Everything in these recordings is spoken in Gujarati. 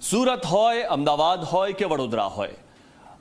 સુરત હોય, અમદાવાદ હોય કે વડોદરા હોય,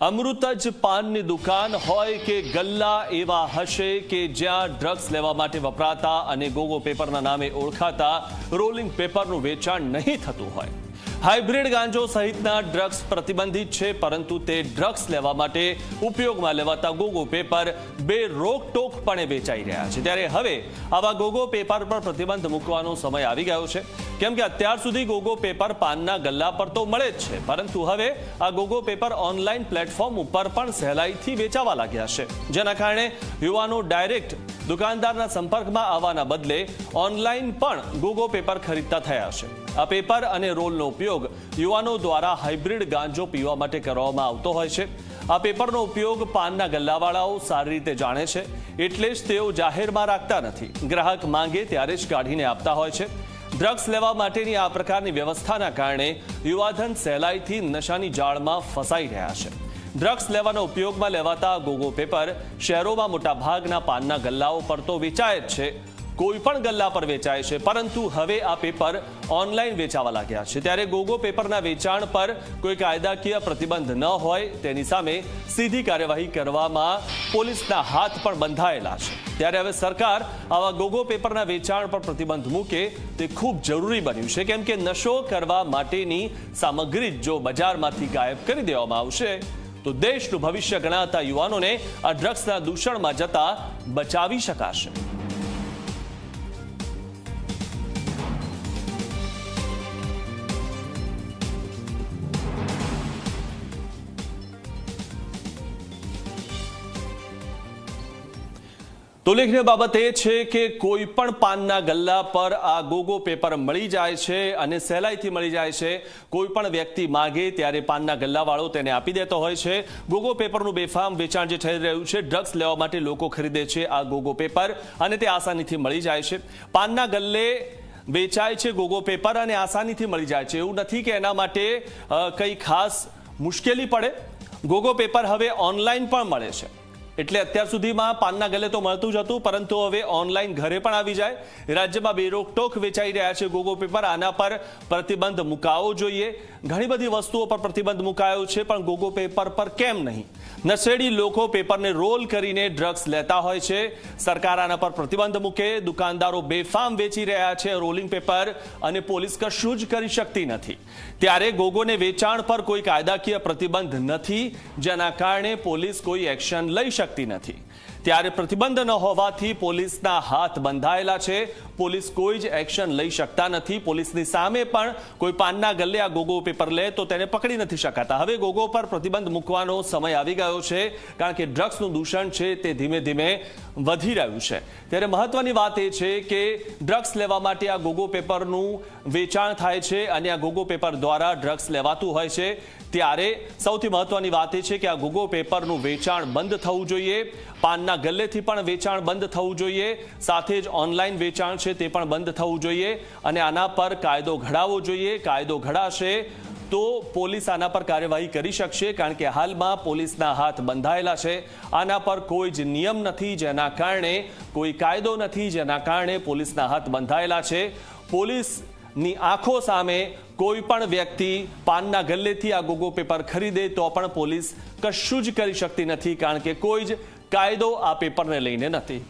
અમૃત જ પાનની દુકાન હોય કે ગલ્લા એવા હશે કે જ્યાં ડ્રગ્સ લેવા માટે વપરાતા અને ગોગો પેપરના નામે ઓળખાતા રોલિંગ પેપરનું વેચાણ નહીં થતું હોય। હાઇબ્રિડ ગાંજો સહિતના ડ્રગ્સ પ્રતિબંધિત છે, પરંતુ તે ડ્રગ્સ લેવા માટે ઉપયોગમાં લેવાતા ગોગો પેપર બે રોકટોકપણે વેચાઈ રહ્યા છે। ત્યારે હવે આવા ગોગો પેપર પર પ્રતિબંધ મૂકવાનો સમય આવી ગયો છે, કેમ કે અત્યાર સુધી ગોગો પેપર પાનના ગલ્લા પર તો મળે જ છે, પરંતુ હવે આ ગોગો પેપર ઓનલાઈન પ્લેટફોર્મ ઉપર પણ સહેલાઈથી વેચાવા લાગ્યા છે, જેના કારણે યુવાનો ડાયરેક્ટ દુકાનદારના સંપર્કમાં આવવાના બદલે ઓનલાઈન પણ ગોગો પેપર ખરીદતા થયા છે। આ પેપર અને રોલનો ઉપયોગ યુવાનો દ્વારા હાઇબ્રિડ ગાંજો પીવા માટે કરવામાં આવતો હોય છે। આ પેપરનો ઉપયોગ પાનના ગલ્લાવાળાઓ સારી રીતે જાણે છે, એટલે જ તેઓ જાહેરમાં રાખતા નથી, ગ્રાહક માંગે ત્યારે જ કાઢીને આપતા હોય છે। ડ્રગ્સ લેવા માટેની આ પ્રકારની વ્યવસ્થાના કારણે યુવાધન સહેલાઈથી નશાની જાળમાં ફસાઈ રહ્યા છે। ડ્રગ્સ લેવાના ઉપયોગમાં લેવાતા ગોગો પેપર શહેરોમાં મોટા ભાગના પાનના ગલ્લાઓ પર તો વેચાય જ છે, કોઈ પણ ગલ્લા પર વેચાય છે, પરંતુ હવે આ પેપર ઓનલાઈન વેચાવા લાગ્યા છે। ત્યારે ગોગો પેપરના વેચાણ પર કોઈ કાયદાકીય પ્રતિબંધ ન હોય તેની સામે સીધી કાર્યવાહી કરવામાં પોલીસના હાથ પણ બંધાયેલા છે। ત્યારે હવે સરકાર આવા ગોગો પેપરના વેચાણ પર પ્રતિબંધ મૂકે તે ખૂબ જરૂરી બન્યું છે, કેમ કે નશો કરવા માટેની સામગ્રી જો બજારમાંથી ગાયબ કરી દેવામાં આવશે તો દેશનું ભવિષ્ય ગણાતા યુવાનોને આ ડ્રગ્સના દૂષણમાં જતા બચાવી શકાશે। તો ઉલ્લેખનીય બાબત એ છે કે કોઈ પણ પાનના ગલ્લા પર આ ગોગો પેપર મળી જાય છે અને સહેલાઈથી મળી જાય છે। કોઈ પણ વ્યક્તિ માગે ત્યારે પાનના ગલ્લાવાળો તેને આપી દેતો હોય છે। ગોગો પેપરનું બેફામ વેચાણ જે થઈ રહ્યું છે, ડ્રગ્સ લેવા માટે લોકો ખરીદે છે આ ગોગો પેપર અને તે આસાનીથી મળી જાય છે। પાનના ગલ્લે વેચાય છે ગોગો પેપર અને આસાનીથી મળી જાય છે, એવું નથી કે એના માટે કંઈ ખાસ મુશ્કેલી પડે। ગોગો પેપર હવે ઓનલાઈન પણ મળે છે, એટલે અત્યાર સુધીમાં પાનના ગલ્લે તો મળતું જ હતું, પરંતુ હવે ઓનલાઈન ઘરે પણ આવી જાય। રાજ્યમાં બેરોકટોક વેચાઈ રહ્યા છે ગોગો પેપર, આના પર પ્રતિબંધ મુકાવો જોઈએ। ઘણી બધી વસ્તુઓ પર પ્રતિબંધ મુકાયો છે, પણ ગોગો પેપર પર કેમ નહીં? નશેડી લોકો પેપરને રોલ કરીને ડ્રગ્સ લેતા હોય છે, સરકાર આના પર પ્રતિબંધ મૂકે। દુકાનદારો બેફામ વેચી રહ્યા છે રોલિંગ પેપર અને પોલીસ કશું જ કરી શકતી નથી। ત્યારે ગોગોને વેચાણ પર કોઈ કાયદાકીય પ્રતિબંધ નથી, જેના કારણે પોલીસ કોઈ એક્શન લઈ શકતી નથી। ત્યારે પ્રતિબંધ ન હોવાથી પોલીસના હાથ બંધાયેલા છે, પોલીસ કોઈ જ એક્શન લઈ શકતા નથી। પોલીસની સામે પણ કોઈ પાનના ગલ્લે આ ગોગો પેપર લે તો તેને પકડી નથી શકાતા। હવે ગોગો પર પ્રતિબંધ મૂકવાનો સમય આવી ગયો છે, કારણ કે ડ્રગ્સનું દૂષણ છે તે ધીમે ધીમે વધી રહ્યું છે। ત્યારે મહત્વની વાત એ છે કે ડ્રગ્સ લેવા માટે આ ગોગો પેપરનું વેચાણ થાય છે અને આ ગોગો પેપર દ્વારા ડ્રગ્સ લેવાતું હોય છે। ત્યારે સૌથી મહત્વની વાત એ છે કે આ ગોગો પેપરનું વેચાણ બંધ થવું જોઈએ, પાનના ગલ્લેથી પણ વેચાણ બંધ થવું જોઈએ, સાથે જ ઓનલાઈન વેચાણ છે તે પણ બંધ થવું જોઈએ અને આના પર કાયદો ઘડાવવો જોઈએ। કાયદો ઘડાશે તો પોલીસ આના પર કાર્યવાહી કરી શકશે, કારણ કે હાલમાં પોલીસના હાથ બંધાયેલા છે। આના પર કોઈ જ નિયમ નથી, જેના કારણે કોઈ કાયદો નથી, જેના કારણે પોલીસના હાથ બંધાયેલા છે। પોલીસની આંખો સામે કોઈ પણ વ્યક્તિ પાનના ગલ્લેથી આ ગોગો પેપર ખરીદે તો પણ પોલીસ કશું જ કરી શકતી નથી, કારણ કે કોઈ જ કાયદો આ પેપરને લઈને નથી।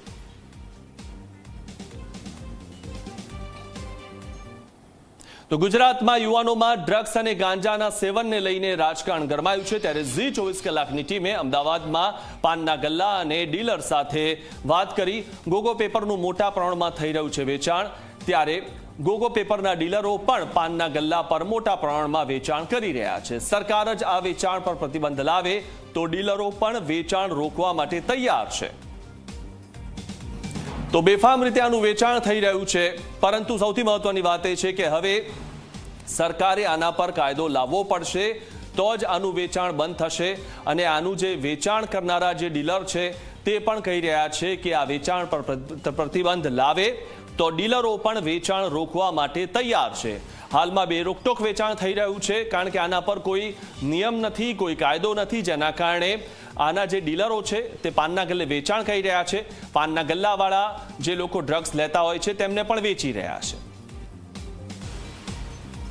તો ગુજરાતમાં યુવાનોમાં ડ્રગ્સ અને ગાંજાના સેવનને લઈને રાજકારણ ગરમાયું છે। ત્યારે ઝી 24 કલાકની ટીમે અમદાવાદમાં પાનના ગલ્લા અને ડીલર સાથે વાત કરી। ગોગો પેપરનું મોટા પ્રમાણમાં થઈ રહ્યું છે વેચાણ, ત્યારે ગોગો પેપરના ડીલરો પણ પાનના ગલ્લા પર મોટા પ્રમાણમાં વેચાણ કરી રહ્યા છે। સરકાર જ આ વેચાણ પર પ્રતિબંધ લાવે તો ડીલરો પણ વેચાણ રોકવા માટે તૈયાર છે। તો બેફામ રીતે આનું વેચાણ થઈ રહ્યું છે, પરંતુ સૌથી મહત્વની વાત એ છે કે હવે સરકારે આના પર કાયદો લાવવો પડશે, તો જ આનું વેચાણ બંધ થશે। અને આનું જે વેચાણ કરનારા જે ડીલર છે તે પણ કહી રહ્યા છે કે આ વેચાણ પર પ્રતિબંધ લાવે તો ડીલરો પણ વેચાણ રોકવા માટે તૈયાર છે। હાલમાં બેરોકટોક વેચાણ થઈ રહ્યું છે, કારણ કે આના પર કોઈ નિયમ નથી, કોઈ કાયદો નથી, જેના કારણે આના જે ડીલરો છે તે પાનના ગલ્લે વેચાણ કરી રહ્યા છે। પાનના ગલ્લાવાળા જે લોકો ડ્રગ્સ લેતા હોય છે તેમને પણ વેચી રહ્યા છે।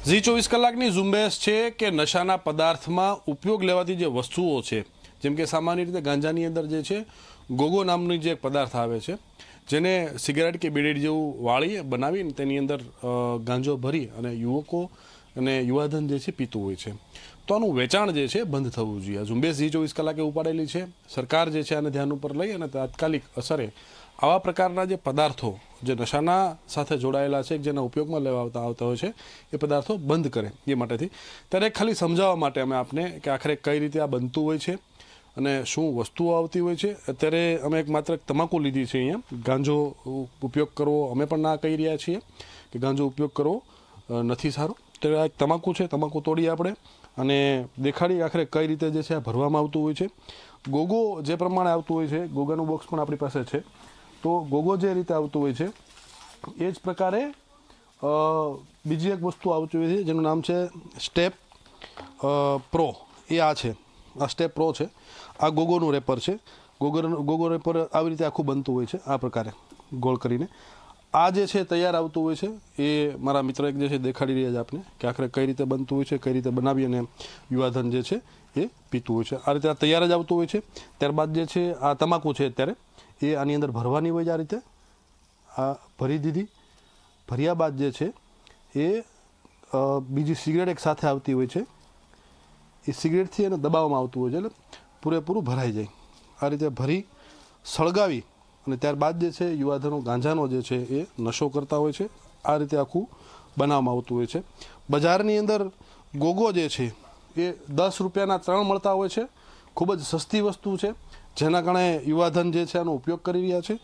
ઝી 24 કલાકની ઝુંબેશ છે કે નશાના પદાર્થમાં ઉપયોગ લેવાતી જે વસ્તુઓ છે, જેમ કે સામાન્ય રીતે ગાંજાની અંદર જે છે ગોગો નામની જે એક પદાર્થ આવે છે, જેને સિગારેટ કે બીડી જેવું વાળી બનાવીને તેની અંદર ગાંજો ભરી અને યુવકો અને યુવાધન જે છે પીતું હોય છે. તો આનું વેચાણ જે છે બંધ થવું જોઈએ. આ ઝુંબેશ ઝી 24 કલાકે ઉપાડેલી છે. સરકાર જે છે આને ધ્યાન ઉપર લઈ અને તાત્કાલિક અસરે આવા પ્રકારના જે પદાર્થો જે નશાના સાથે જોડાયેલા છે, જેના ઉપયોગમાં લેવા આવતા હોય છે, એ પદાર્થો બંધ કરે એ માટેથી. ત્યારે ખાલી સમજાવવા માટે અમે આપને કે આખરે કઈ રીતે આ બનતું હોય છે અને શું વસ્તુઓ આવતી હોય છે. અત્યારે અમે એક માત્ર તમાકુ લીધી છે. અહીંયા ગાંજો ઉપયોગ કરવો અમે પણ ના કહી રહ્યા છીએ કે ગાંજો ઉપયોગ કરવો નથી સારો. ત્યારે આ એક તમાકુ છે, તમાકુ તોડી આપણે અને દેખાડી આખરે કઈ રીતે જે છે આ ભરવામાં આવતું હોય છે. ગોગો જે પ્રમાણે આવતું હોય છે, ગોગાનું બોક્સ પણ આપણી પાસે છે. તો ગોગો જે રીતે આવતું હોય છે એ જ પ્રકારે બીજી એક વસ્તુ આવતી હોય છે જેનું નામ છે સ્ટેપ પ્રો. એ આ છે, આ સ્ટેપ પ્રો છે. આ ગોગોનું રેપર છે. ગોગો રેપર આવી રીતે આખું બનતું હોય છે આ પ્રકારે ગોળ કરીને. આ જે છે તૈયાર આવતું હોય છે એ મારા મિત્ર એક જે છે દેખાડી રહ્યા છે આપને કે આખરે કઈ રીતે બનતું હોય છે, કઈ રીતે બનાવી અને યુવાધન જે છે એ પીતું હોય છે. આ રીતે આ તૈયાર જ આવતું હોય છે. ત્યારબાદ જે છે આ તમાકુ છે અત્યારે એ આની અંદર ભરવાની હોય છે. આ રીતે આ ભરી દીધી. ભર્યા બાદ જે છે એ બીજી સિગરેટ એક સાથે આવતી હોય છે. એ સિગરેટથી એને દબાવવામાં આવતું હોય છે એટલે પૂરેપૂરું ભરાઈ જાય. આ રીતે ભરી સળગાવી અને ત્યારબાદ જે છે યુવાધનો ગાંજાનો જે છે એ નશો કરતા હોય છે. આ રીતે આખું બનાવવામાં આવતું હોય છે. બજારની અંદર ગોગો જે છે એ 10 રૂપિયાના 3 મળતા હોય છે. ખૂબ જ સસ્તી વસ્તુ છે, જેના કારણે યુવાધન જે છે આનો ઉપયોગ કરી રહ્યા છે.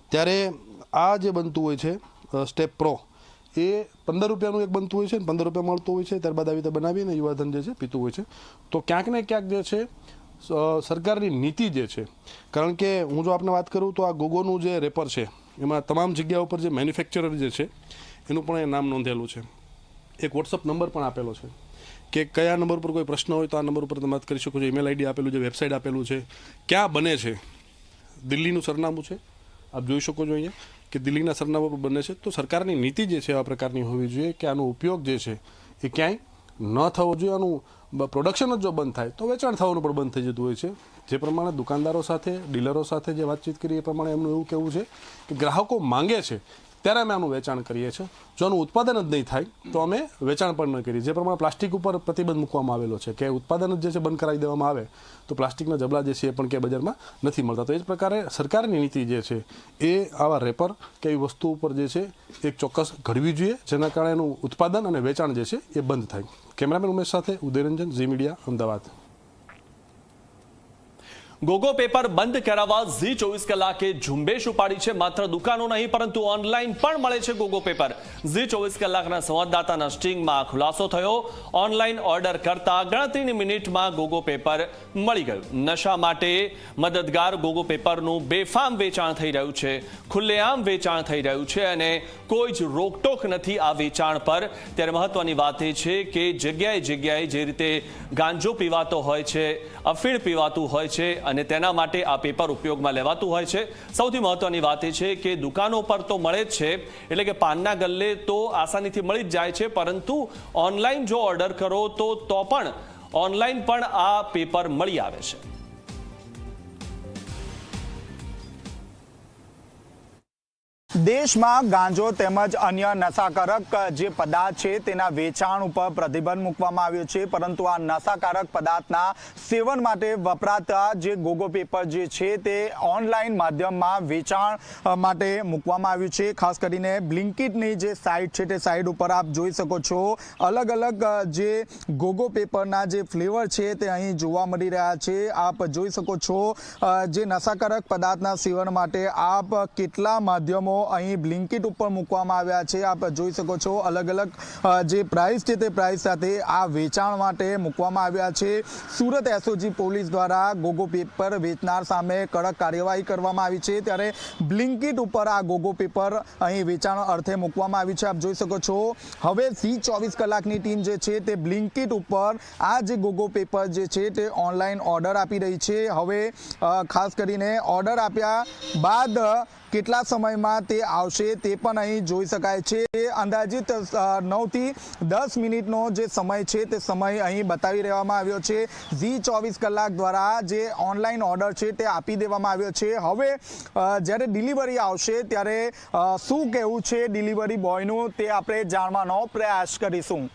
ત્યારે આ જે બનતું હોય છે સ્ટેપ પ્રો એ 15 રૂપિયાનું એક બનતું હોય છે, 15 રૂપિયા મળતું હોય છે. ત્યારબાદ આવી રીતે બનાવીને યુવાધન જે છે પીતું હોય છે. તો ક્યાંક ને ક્યાંક જે છે સરકારની નીતિ જે છે, કારણ કે હું જો આપને વાત કરું તો આ ગોગોનું જે રેપર છે એમાં તમામ જગ્યા ઉપર જે મેન્યુફેક્ચરર જે છે એનું પણ એ નામ નોંધેલું છે. એક વોટ્સઅપ નંબર પણ આપેલો છે કે કયા નંબર પર કોઈ પ્રશ્ન હોય તો આ નંબર ઉપર તમે વાત કરી શકો છો. ઈમેલ આઈડી આપેલું છે, વેબસાઇટ આપેલું છે, ક્યાં બને છે, દિલ્હીનું સરનામું છે, આપ જોઈ શકો છો અહીંયા કે દિલ્હીના સરનામા પર બને છે. તો સરકારની નીતિ જે છે આ પ્રકારની હોવી જોઈએ કે આનો ઉપયોગ જે છે એ ક્યાંય ન થવો જોઈએ. આનું પ્રોડક્શન જ જો બંધ થાય તો વેચાણ થવાનું પણ બંધ થઈ જતું હોય છે. જે પ્રમાણે દુકાનદારો સાથે, ડીલરો સાથે જે વાતચીત કરી એ પ્રમાણે એમનું એવું કહેવું છે કે ગ્રાહકો માંગે છે ત્યારે અમે આનું વેચાણ કરીએ છીએ. જો આનું ઉત્પાદન જ નહીં થાય તો અમે વેચાણ પણ ન કરીએ. જે પ્રમાણે પ્લાસ્ટિક ઉપર પ્રતિબંધ મૂકવામાં આવેલો છે કે ઉત્પાદન જ જે છે બંધ કરાવી દેવામાં આવે તો પ્લાસ્ટિકના જબલા જે છે એ પણ કે બજારમાં નથી મળતા. તો એ જ પ્રકારે સરકારની નીતિ જે છે એ આવા રેપર કે એવી વસ્તુ ઉપર જે છે એક ચોક્કસ ઘડવી જોઈએ, જેના કારણે એનું ઉત્પાદન અને વેચાણ જે છે એ બંધ થાય. કેમેરામેન ઉમેશ સાથે ઉદયરંજન, ઝી મીડિયા, અમદાવાદ. ગોગો પેપર બંધ કરાવવા ઝી 24 કલાકે ઝુંબેશ ઉપાડી છે. માત્ર દુકાનો નહીં પરંતુ ઓનલાઈન પણ મળે છે ગોગો પેપર. ઝી 24 કલાકના સંવાદદાતાના સ્ટિંગમાં ખુલાસો થયો. ઓનલાઈન ઓર્ડર કરતા ગણતરીની મિનિટમાં ગોગો પેપર મળી ગયું. નશા માટે મદદગાર ગોગો પેપરનું બેફામ વેચાણ થઈ રહ્યું છે, ખુલ્લેઆમ વેચાણ થઈ રહ્યું છે અને કોઈ જ રોકટોક નથી આ વેચાણ પર. ત્યારે મહત્વની વાત એ છે કે જગ્યાએ જગ્યાએ જે રીતે ગાંજો પીવાતો હોય છે, અફીણ પીવાતું હોય છે અને તેના માટે આ પેપર ઉપયોગમાં લેવાતું હોય છે. સૌથી મહત્વની વાત એ છે કે દુકાનો પર તો મળે જ છે, એટલે કે પાનના ગલ્લે તો આસાનીથી મળી જ જાય છે, પરંતુ ઓનલાઈન જો ઓર્ડર કરો તો પણ ઓનલાઈન પણ આ પેપર મળી આવે છે. દેશમાં ગાંજો તેમજ અન્ય નશાકારક જે પદાર્થ છે તેના વેચાણ ઉપર પ્રતિબંધ મૂકવામાં આવ્યો છે, પરંતુ આ નશાકારક પદાર્થના સેવન માટે વપરાતા જે ગોગો પેપર જે છે તે ઓનલાઈન માધ્યમમાં વેચાણ માટે મૂકવામાં આવ્યું છે. ખાસ કરીને બ્લિંકિટની જે સાઇટ છે તે સાઇટ ઉપર આપ જોઈ શકો છો અલગ અલગ જે ગોગો પેપરના જે ફ્લેવર છે તે અહીં જોવા મળી રહ્યા છે. આપ જોઈ શકો છો જે નશાકારક પદાર્થના સેવન માટે આપ કેટલા માધ્યમો અહીં બ્લિંકિટ ઉપર મૂકવામાં આવ્યા છે. આપ જોઈ શકો છો અલગ અલગ જે પ્રાઇસ છે તે પ્રાઇસ સાથે આ વેચાણ માટે મૂકવામાં આવ્યા છે. સુરત એસઓજી પોલીસ દ્વારા ગોગો પેપર વેચનાર સામે કડક કાર્યવાહી કરવામાં આવી છે. ત્યારે બ્લિંકિટ ઉપર આ ગોગો પેપર અહીં વેચાણ અર્થે મૂકવામાં આવી છે. આપ જોઈ શકો છો હવે ઝી 24 કલાકની ટીમ જે છે તે બ્લિંકિટ ઉપર આ જે ગોગો પેપર જે છે તે ઓનલાઈન ઓર્ડર આપી રહી છે. હવે ખાસ કરીને ઓર્ડર આપ્યા બાદ કેટલા સમયમાં તે તે આવશે તે પણ અહીં જોઈ શકાય છે. અંદાજિત 9 થી 10 મિનિટનો જે સમય છે તે સમય અહીં બતાવી રહેવામાં આવ્યો છે. ઝી 24 કલાક દ્વારા જે ઓનલાઈન ઓર્ડર છે તે આપી દેવામાં આવ્યો છે. હવે જ્યારે ડિલિવરી આવશે ત્યારે શું કહેવું છે ડિલિવરી બોયનું તે આપણે જાણવાનો પ્રયાસ કરીશું.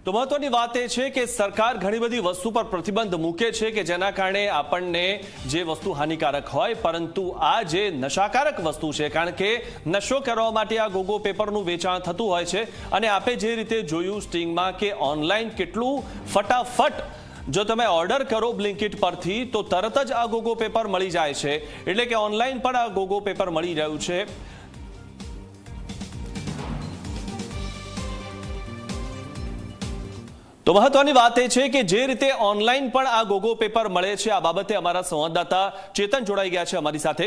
તો મહત્વની વાત એ છે કે સરકાર ઘણી બધી વસ્તુ પર પ્રતિબંધ મૂકે છે કે જેના કારણે આપણને જે વસ્તુ હાનિકારક હોય, પરંતુ આ જે નશાકારક વસ્તુ છે, કારણ કે નશો કરવા માટે આ ગોગો પેપરનું વેચાણ થતું હોય છે. અને આપે જે રીતે જોયું સ્ટિંગમાં કે ઓનલાઈન કેટલું ફટાફટ જો તમે ઓર્ડર કરો બ્લિંકિટ પરથી તો તરત જ આ ગોગો પેપર મળી જાય છે. એટલે કે ઓનલાઈન પણ આ ગોગો પેપર મળી રહ્યું છે. તો મહત્વની વાત એ છે કે જે રીતે ઓનલાઈન પણ આ ગોગો પેપર મળે છે, આ બાબતે અમારા સંવાદદાતા ચેતન જોડાઈ ગયા છે અમારી સાથે.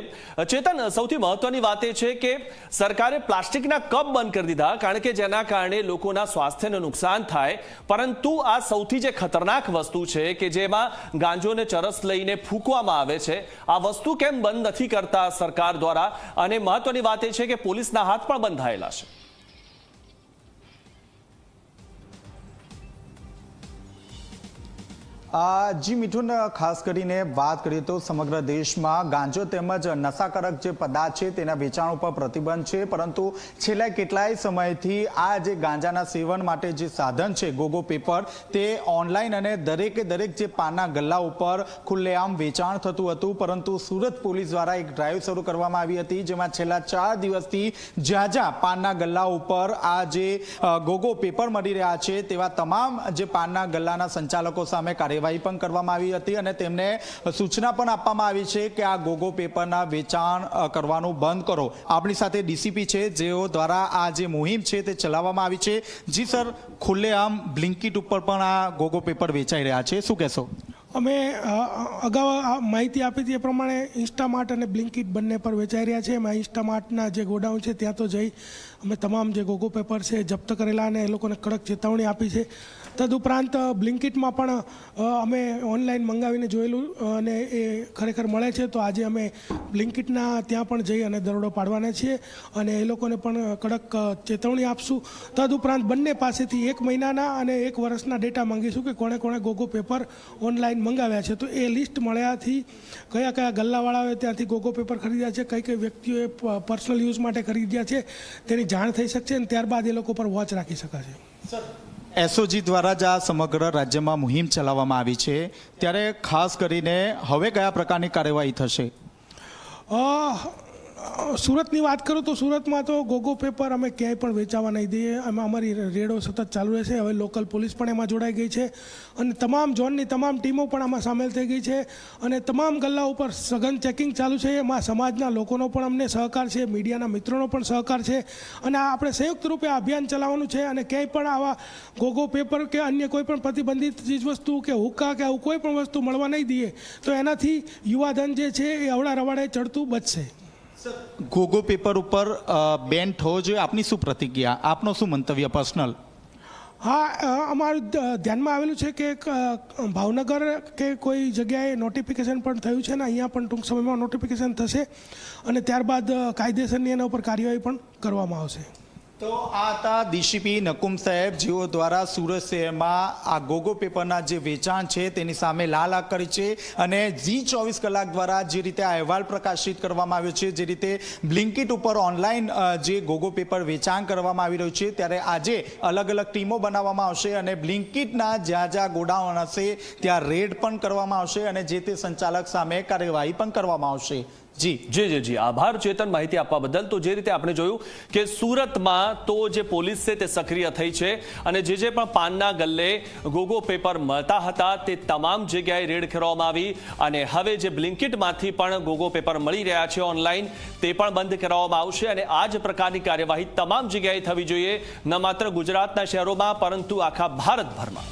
ચેતન, સૌથી મહત્વની વાત એ છે કે સરકારે પ્લાસ્ટિકના કપ બંધ કરી દીધા, કારણ કે જેના કારણે લોકોના સ્વાસ્થ્યને નુકસાન થાય. પરંતુ આ સૌથી જે ખતરનાક વસ્તુ છે કે જેમાં ગાંજોને ચરસ લઈને ફૂંકવામાં આવે છે, આ વસ્તુ કેમ બંધ નથી કરતા સરકાર દ્વારા? અને મહત્વની વાત એ છે કે પોલીસના હાથ પણ બંધાયેલા છે. જી મિથુન, ખાસ કરીને વાત કરીએ તો સમગ્ર દેશમાં ગાંજો તેમજ નશાકારક જે પદાર્થ છે તેના વેચાણ ઉપર પ્રતિબંધ છે. પરંતુ છેલ્લા કેટલાય સમયથી આ જે ગાંજાના સેવન માટે જે સાધન છે ગોગો પેપર, તે ઓનલાઈન અને દરેક જે પાનના ગલ્લા ઉપર ખુલ્લેઆમ વેચાણ થતું હતું. પરંતુ સુરત પોલીસ દ્વારા એક ડ્રાઈવ શરૂ કરવામાં આવી હતી, જેમાં છેલ્લા 4 દિવસથી જ્યાં પાનના ગલ્લા ઉપર આ જે ગોગો પેપર મળી રહ્યા છે તેવા તમામ જે પાનના ગલ્લાના સંચાલકો સામે કાર્યવાહી પણ કરવામાં આવી હતી અને તેમને સૂચના પણ આપવામાં આવી છે કે આ ગોગો પેપરના વેચાણ કરવાનું બંધ કરો. આપણી સાથે ડીસીપી છે, જેઓ દ્વારા આ જે મુહિમ છે તે ચલાવવામાં આવી છે. જી સર, ખુલ્લેઆમ બ્લિંકિટ ઉપર પણ આ ગોગો પેપર વેચાઈ રહ્યા છે, શું કહેશો? અમે અગાઉ માહિતી આપી હતી એ પ્રમાણે ઇન્સ્ટામાર્ટ અને બ્લિંકિટ બંને પર વેચાઈ રહ્યા છે. એમાં ઇન્સ્ટામાર્ટના જે ગોડાઉન છે ત્યાં તો જઈ અમે તમામ જે ગોગો પેપર છે જપ્ત કરેલા અને એ લોકોને કડક ચેતવણી આપી છે. તદુપરાંત બ્લિંકિટમાં પણ અમે ઓનલાઈન મંગાવીને જોયેલું અને એ ખરેખર મળે છે. તો આજે અમે બ્લિંકિટના ત્યાં પણ જઈ અને દરોડો પાડવાના છીએ અને એ લોકોને પણ કડક ચેતવણી આપશું. તદુપરાંત બંને પાસેથી 1 મહિનાના અને 1 વર્ષના ડેટા માંગીશું કે કોણે કોણે ગોગો પેપર ઓનલાઈન મંગાવ્યા છે. તો એ લિસ્ટ મળ્યાથી કયા ગલ્લાવાળાઓએ ત્યાંથી ગોગો પેપર ખરીદ્યા છે, કઈ વ્યક્તિઓએ પર્સનલ યુઝ માટે ખરીદ્યા છે, તેની જાણ થઈ શકશે અને ત્યારબાદ એ લોકો પર વોચ રાખી શકાશે. એસઓજી દ્વારા જ આ સમગ્ર રાજ્યમાં મુહિમ ચલાવવામાં આવી છે, ત્યારે ખાસ કરીને હવે કયા પ્રકારની કાર્યવાહી થશે? સુરતની વાત કરું તો સુરતમાં તો ગોગો પેપર અમે ક્યાંય પણ વેચાવા નહીં દઈએ. એમાં અમારી રેડો સતત ચાલુ રહેશે. હવે લોકલ પોલીસ પણ એમાં જોડાઈ ગઈ છે અને તમામ ઝોનની તમામ ટીમો પણ આમાં સામેલ થઈ ગઈ છે અને તમામ ગલ્લા ઉપર સઘન ચેકિંગ ચાલુ છે. એમાં સમાજના લોકોનો પણ અમને સહકાર છે, મીડિયાના મિત્રોનો પણ સહકાર છે અને આપણે સંયુક્ત રૂપે આ અભિયાન ચલાવવાનું છે. અને ક્યાંય પણ આવા ગોગો પેપર કે અન્ય કોઈ પણ પ્રતિબંધિત ચીજવસ્તુ કે હુક્કા કે આવું કોઈ પણ વસ્તુ મળવા નહીં દઈએ તો એનાથી યુવાધન જે છે એ અવળા રવાડે ચડતું બચશે. ગોગો પેપર ઉપર બેન થવો જોઈએ, આપની શું પ્રતિક્રિયા, આપનો શું મંતવ્ય પર્સનલ? હા, અમારું ધ્યાનમાં આવેલું છે કે ભાવનગર કે કોઈ જગ્યાએ નોટિફિકેશન પણ થયું છે ને અહીંયા પણ ટૂંક સમયમાં નોટિફિકેશન થશે અને ત્યારબાદ કાયદેસરની એના ઉપર કાર્યવાહી પણ કરવામાં આવશે. તો આ હતા ડીસીપી નકુમ સાહેબ, જેઓ દ્વારા સુરત શહેરમાં આ ગોગો પેપરના જે વેચાણ છે તેની સામે લાલ આંખ કરી છે અને ઝી 24 કલાક દ્વારા જે રીતે આ અહેવાલ પ્રકાશિત કરવામાં આવ્યો છે, જે રીતે બ્લિંકિટ ઉપર ઓનલાઈન જે ગોગો પેપર વેચાણ કરવામાં આવી રહ્યું છે, ત્યારે આજે અલગ અલગ ટીમો બનાવવામાં આવશે અને બ્લિંકિટના જ્યાં ગોડાઉન હશે ત્યાં રેડ પણ કરવામાં આવશે અને જે તે સંચાલક સામે કાર્યવાહી પણ કરવામાં આવશે. જી આભાર ચેતન, માહિતી આપવા બદલ. તો જે રીતે આપણે જોયું કે સુરતમાં તો જે પોલીસ છે તે સક્રિય થઈ છે અને જે પણ પાનના ગલ્લે ગોગો પેપર મળતા હતા તે તમામ જગ્યાએ રેડ કરવામાં આવી અને હવે જે બ્લિંકિટમાંથી પણ ગોગો પેપર મળી રહ્યા છે ઓનલાઈન તે પણ બંધ કરાવવામાં આવશે અને આ જ પ્રકારની કાર્યવાહી તમામ જગ્યાએ થવી જોઈએ, ન માત્ર ગુજરાતના શહેરોમાં પરંતુ આખા ભારતભરમાં.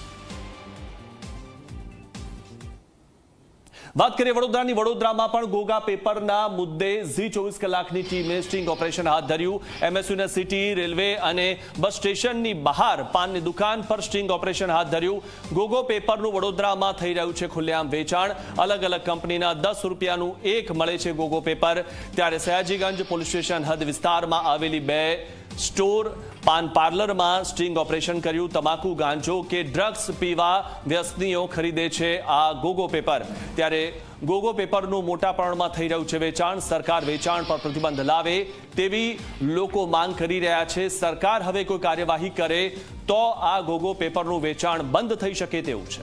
વાત કરીએ વડોદરાની. વડોદરામાં પણ ગોગા પેપરના મુદ્દે ઝી 24 કલાકની ટીમે સ્ટિંગ ઓપરેશન હાથ ધર્યું. MS યુનિવર્સિટી, રેલવે અને બસ સ્ટેશનની બહાર પાનની દુકાન પર સ્ટિંગ ઓપરેશન હાથ ધર્યું. ગોગો પેપરનું વડોદરામાં થઈ રહ્યું છે ખુલ્લેઆમ વેચાણ. અલગ અલગ કંપનીના 10 રૂપિયાનું એક મળે છે ગોગો પેપર. ત્યારે સયાજીગંજ પોલીસ સ્ટેશન હદ વિસ્તારમાં આવેલી 2 સ્ટોર, પાન પાર્લરમાં સ્ટિંગ ઓપરેશન કર્યું. તમાકુ, ગાંજો કે ડ્રગ્સ પીવા વ્યસનીઓ ખરીદે છે આ ગોગો પેપર. ત્યારે ગોગો પેપરનું મોટા પ્રમાણમાં થઈ રહ્યું છે વેચાણ. સરકાર વેચાણ પર પ્રતિબંધ લાવે તેવી લોકો માંગ કરી રહ્યા છે. સરકાર હવે કોઈ કાર્યવાહી કરે તો આ ગોગો પેપરનું વેચાણ બંધ થઈ શકે તેવું છે.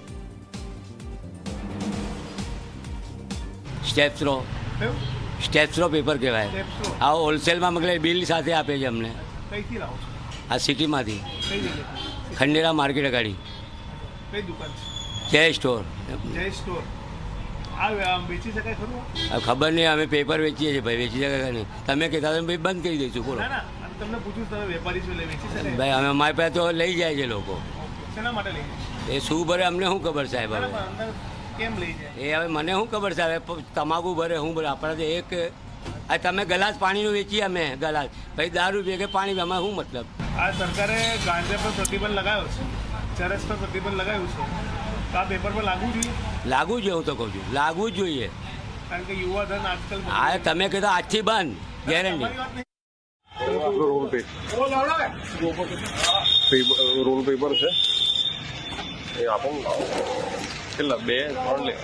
સ્ટેપ્સરો પેપર કહેવાય. આ હોલસેલમાં મગલે બિલ સાથે આપે છે અમને. આ સિટીમાંથી ખંડેરા માર્કેટ અગાડી જય સ્ટોર. ખબર નહીં, અમે પેપર વેચીએ છીએ ભાઈ. વેચી શકાય નહીં. તમે કહેતા ભાઈ બંધ કરી દઈશું. બોલો ભાઈ, અમે અમારી પાસે તો લઈ જાય છે લોકો. એ શું ભરે અમને શું ખબર સાહેબ? હવે એ હવે મને શું ખબર સાહેબ? તમાકુ ભરે શું ભરે? આપણા તો એક આ તમે ગલાસ પાણીનું વેચીએ અમે ગલાસ, ભાઈ દારૂ પીએ કે પાણી, એમાં શું મતલબ? આ સરકારે ગાંજા પર પ્રતિબંધ લગાવ્યો છે, ચરસ પર પ્રતિબંધ લગાવ્યું છે, તો આ પેપર પર લાગવું જોઈએ. લાગવું જોઈએ, હું તો કહું છું લાગવું જ જોઈએ. કારણ કે યુવા ધન આજકાલ હા, તમે કહેતા આજથી બંધ ગેરંટી. રોલ પેપર છે એ આપો. કેટલા? 2-3 લે.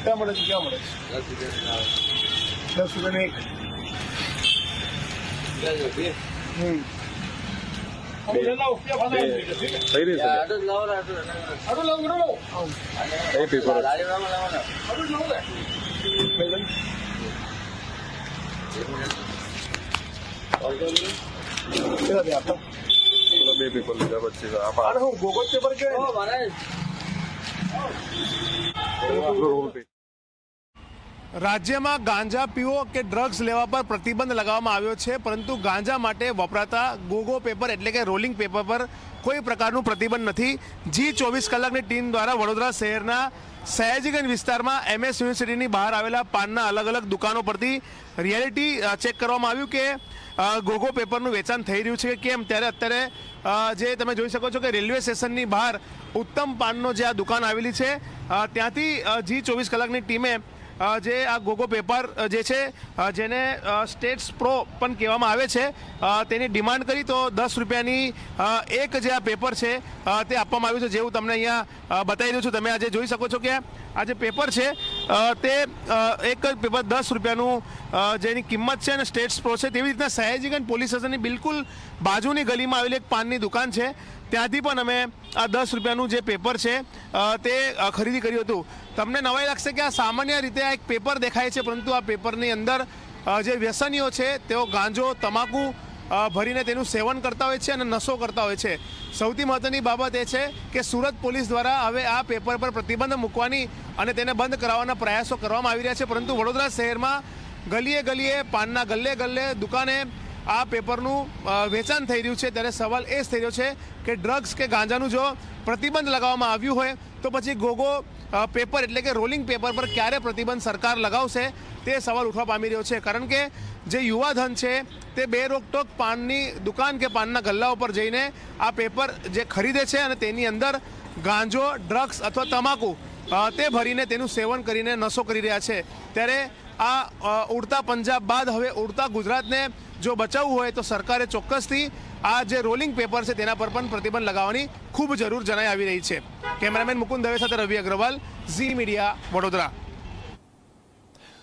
ક્યાં મળે છે? ક્યાં મળે છે? 10 રૂપિયાની એક. થઈ રહી છે એ પેપર. બે પેપર લીધા પછી હું ગોગો પેપર કેવાય. રાજ્યમાં ગાંજા પીવો કે ડ્રગ્સ લેવા પર પ્રતિબંધ લગાવવામાં આવ્યો છે, પરંતુ ગાંજા માટે વપરાતા ગોગો પેપર એટલે કે રોલિંગ પેપર પર કોઈ પ્રકારનું પ્રતિબંધ નથી. ઝી 24 કલાકની ટીમ દ્વારા વડોદરા શહેરના સયાજીગંજ વિસ્તારમાં MS યુનિવર્સિટીની બહાર આવેલા પાનના અલગ અલગ દુકાનો પરથી રિયાલિટી ચેક કરવામાં આવ્યું કે ગોગો પેપરનું વેચાણ થઈ રહ્યું છે કે કેમ. ત્યારે અત્યારે જે તમે જોઈ શકો છો કે રેલવે સ્ટેશનની બહાર ઉત્તમ પાનનો જે આ દુકાન આવેલી છે, ત્યાંથી ઝી 24 કલાકની ટીમે જે આ ગોગો પેપર જે છે, જેને સ્ટેટ્સ પ્રો પણ કહેવામાં આવે છે, તેની ડિમાન્ડ કરી તો 10 રૂપિયાની એક જે આ પેપર છે તે આપવામાં આવ્યું છે. જેવું તમને અહીંયા બતાવી રહ્યું છું, તમે આજે જોઈ શકો છો કે આ જે પેપર છે તે એક જ પેપર 10 રૂપિયાનું જેની કિંમત છે અને સ્ટેટ્સ પ્રો છે. તેવી રીતના સયાજીગંજ પોલીસ સ્ટેશનની બિલકુલ બાજુની ગલીમાં આવેલી એક પાનની દુકાન છે, ત્યાંથી પણ અમે આ 10 રૂપિયાનું જે પેપર છે તે ખરીદી કર્યું હતું. તમને નવાઈ લાગશે કે આ સામાન્ય રીતે આ એક પેપર દેખાય છે, પરંતુ આ પેપરની અંદર જે વ્યસનીઓ છે તેઓ ગાંજો, તમાકુ ભરીને તેનું સેવન કરતા હોય છે અને નશો કરતા હોય છે. સૌથી મહત્વની બાબત એ છે કે સુરત પોલીસ દ્વારા હવે આ પેપર પર પ્રતિબંધ મૂકવાની અને તેને બંધ કરાવવાના પ્રયાસો કરવામાં આવી રહ્યા છે, પરંતુ વડોદરા શહેરમાં ગલીએ ગલીએ, પાનના ગલ્લે ગલ્લે દુકાને આ પેપરનું વેચાણ થઈ રહ્યું છે. ત્યારે સવાલ એ જ થઈ રહ્યો છે કે ડ્રગ્સ કે ગાંજાનું જો પ્રતિબંધ લગાવવામાં આવ્યું હોય તો પછી ગોગો પેપર એટલે કે રોલિંગ પેપર પર ક્યારે પ્રતિબંધ સરકાર લગાવશે તે સવાલ ઉઠવા પામી રહ્યો છે. કારણ કે જે યુવા ધન છે તે બે રોકટોક પાનની દુકાન કે પાનના ગલ્લા ઉપર જઈને આ પેપર જે ખરીદે છે અને તેની અંદર ગાંજો, ડ્રગ્સ અથવા તમાકુ તે ભરીને તેનું સેવન કરીને નશો કરી રહ્યા છે. ત્યારે આ ઉડતા પંજાબ બાદ હવે ઉડતા ગુજરાતને જો બચાવવું હોય તો સરકારે ચોક્કસથી આ જે રોલિંગ પેપર છે તેના પર પણ પ્રતિબંધ લગાવવાની ખૂબ જરૂર જણાઈ આવી રહી છે. કેમેરામેન મુકુંદ દવે સાથે રવિ અગ્રવાલ, ઝી મીડિયા, વડોદરા.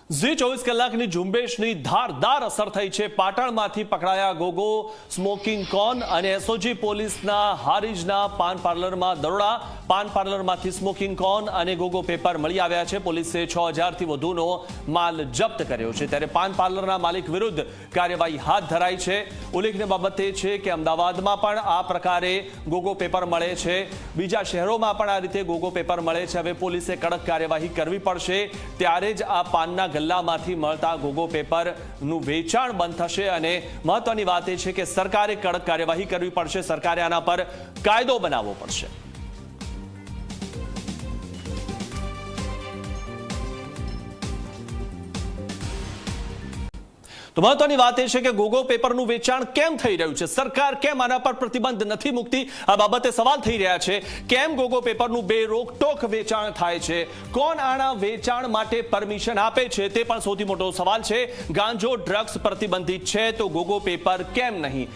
ઝી 24 કલાકની ઝુંબેશની ધારદાર અસર થઈ છે. પાટણમાંથી પકડાયા ગોગો, સ્મોકિંગ કોન અને SOG પોલીસના હારીજના પાન પાર્લરમાં દરોડા. પાન પાર્લરમાંથી સ્મોકિંગ કોન અને ગોગો પેપર મળી આવ્યા છે. પોલીસે 6000થી વધુનો માલ જપ્ત કર્યો છે. ત્યારે પાન પાર્લરના માલિક વિરુદ્ધ કાર્યવાહી હાથ ધરાઈ છે. ઉલ્લેખનીય બાબત એ છે કે અમદાવાદમાં પણ આ પ્રકારે ગોગો પેપર મળે છે, બીજા શહેરોમાં પણ આ રીતે ગોગો પેપર મળે છે. હવે પોલીસે કડક કાર્યવાહી કરવી પડશે, ત્યારે જ આ પાનના ગલ્લામાંથી મળતા ગોગો પેપરનું વેચાણ બંધ થશે. અને મહત્વની વાત એ છે કે સરકારે કડક કાર્યવાહી કરવી પડશે, સરકારે આના પર કાયદો બનાવવો પડશે. તો મહત્વની વાત એ છે કે ગોગો પેપરનું વેચાણ કેમ થઈ રહ્યું છે, સરકાર કેમ આના પર પ્રતિબંધ નથી મૂકતી, આ બાબતે સવાલ થઈ રહ્યા છે. કેમ ગોગો પેપરનું બે રોકટોક વેચાણ થાય છે, કોણ આના વેચાણ માટે પરમિશન આપે છે, તે પણ સૌથી મોટો સવાલ છે. ગાંજો ડ્રગ્સ પ્રતિબંધિત છે તો ગોગો પેપર કેમ નહીં?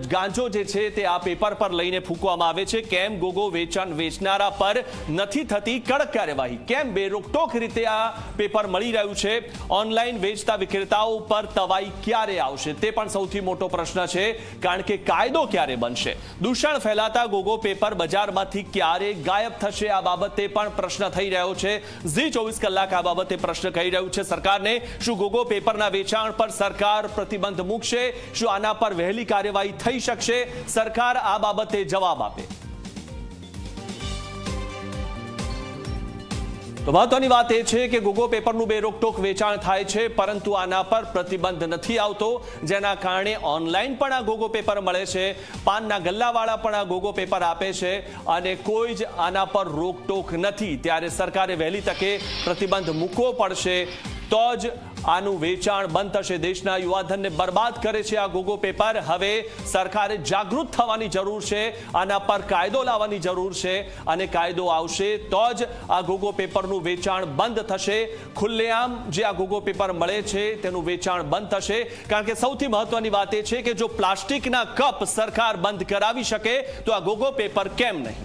ગાંજો જે છે તે આ પેપર પર લઈને ફૂંકવામાં આવે છે. કેમ ગોગો વેચનારા પર નથી થતી કડક કાર્યવાહી? કેમ બે રોકટોક રીતે આ પેપર મળી રહ્યું છે? ઓનલાઈન વેચતા વિક્રેતાઓ પર તવાઈ ક્યારે આવશે, તે પણ સૌથી મોટો પ્રશ્ન છે. કારણ કે કાયદો ક્યારે બનશે? દૂષણ ફેલાતા ગોગો પેપર બજારમાંથી ક્યારે ગાયબ થશે? આ બાબતે પણ પ્રશ્ન થઈ રહ્યો છે. ઝી 24 કલાક આ બાબતે પ્રશ્ન કહી રહ્યું છે સરકારને. શું ગોગો પેપરના વેચાણ પર સરકાર પ્રતિબંધ મૂકશે? શું આના પર વહેલી કાર્યવાહી થઈ શકશે? સરકાર આ બાબતે જવાબ આપે. તો મહત્વની વાત એ છે કે ગોગો પેપરનું બે રોકટોક વેચાણ થાય છે, પરંતુ આના પર પ્રતિબંધ નથી આવતો, જેના કારણે ઓનલાઈન પણ આ ગોગો પેપર મળે છે. પાનના ગલ્લાવાળા પણ આ ગોગો પેપર આપે છે અને કોઈ જ આના પર રોકટોક નથી. ત્યારે સરકારે વહેલી તકે પ્રતિબંધ મૂકવો પડશે, તો જ આનું વેચાણ બંધ થશે. દેશના યુવાધનને બરબાદ કરે છે આ ગોગો પેપર. હવે સરકારે જાગૃત થવાની જરૂર છે, આના પર કાયદો લાવવાની જરૂર છે, અને કાયદો આવશે તો જ આ ગોગો પેપરનું વેચાણ બંધ થશે. ખુલ્લેઆમ જે આ ગોગો પેપર મળે છે તેનું વેચાણ બંધ થશે. કારણ કે સૌથી મહત્વની વાત એ છે કે જો પ્લાસ્ટિકના કપ સરકાર બંધ કરાવી શકે તો આ ગોગો પેપર કેમ નહીં?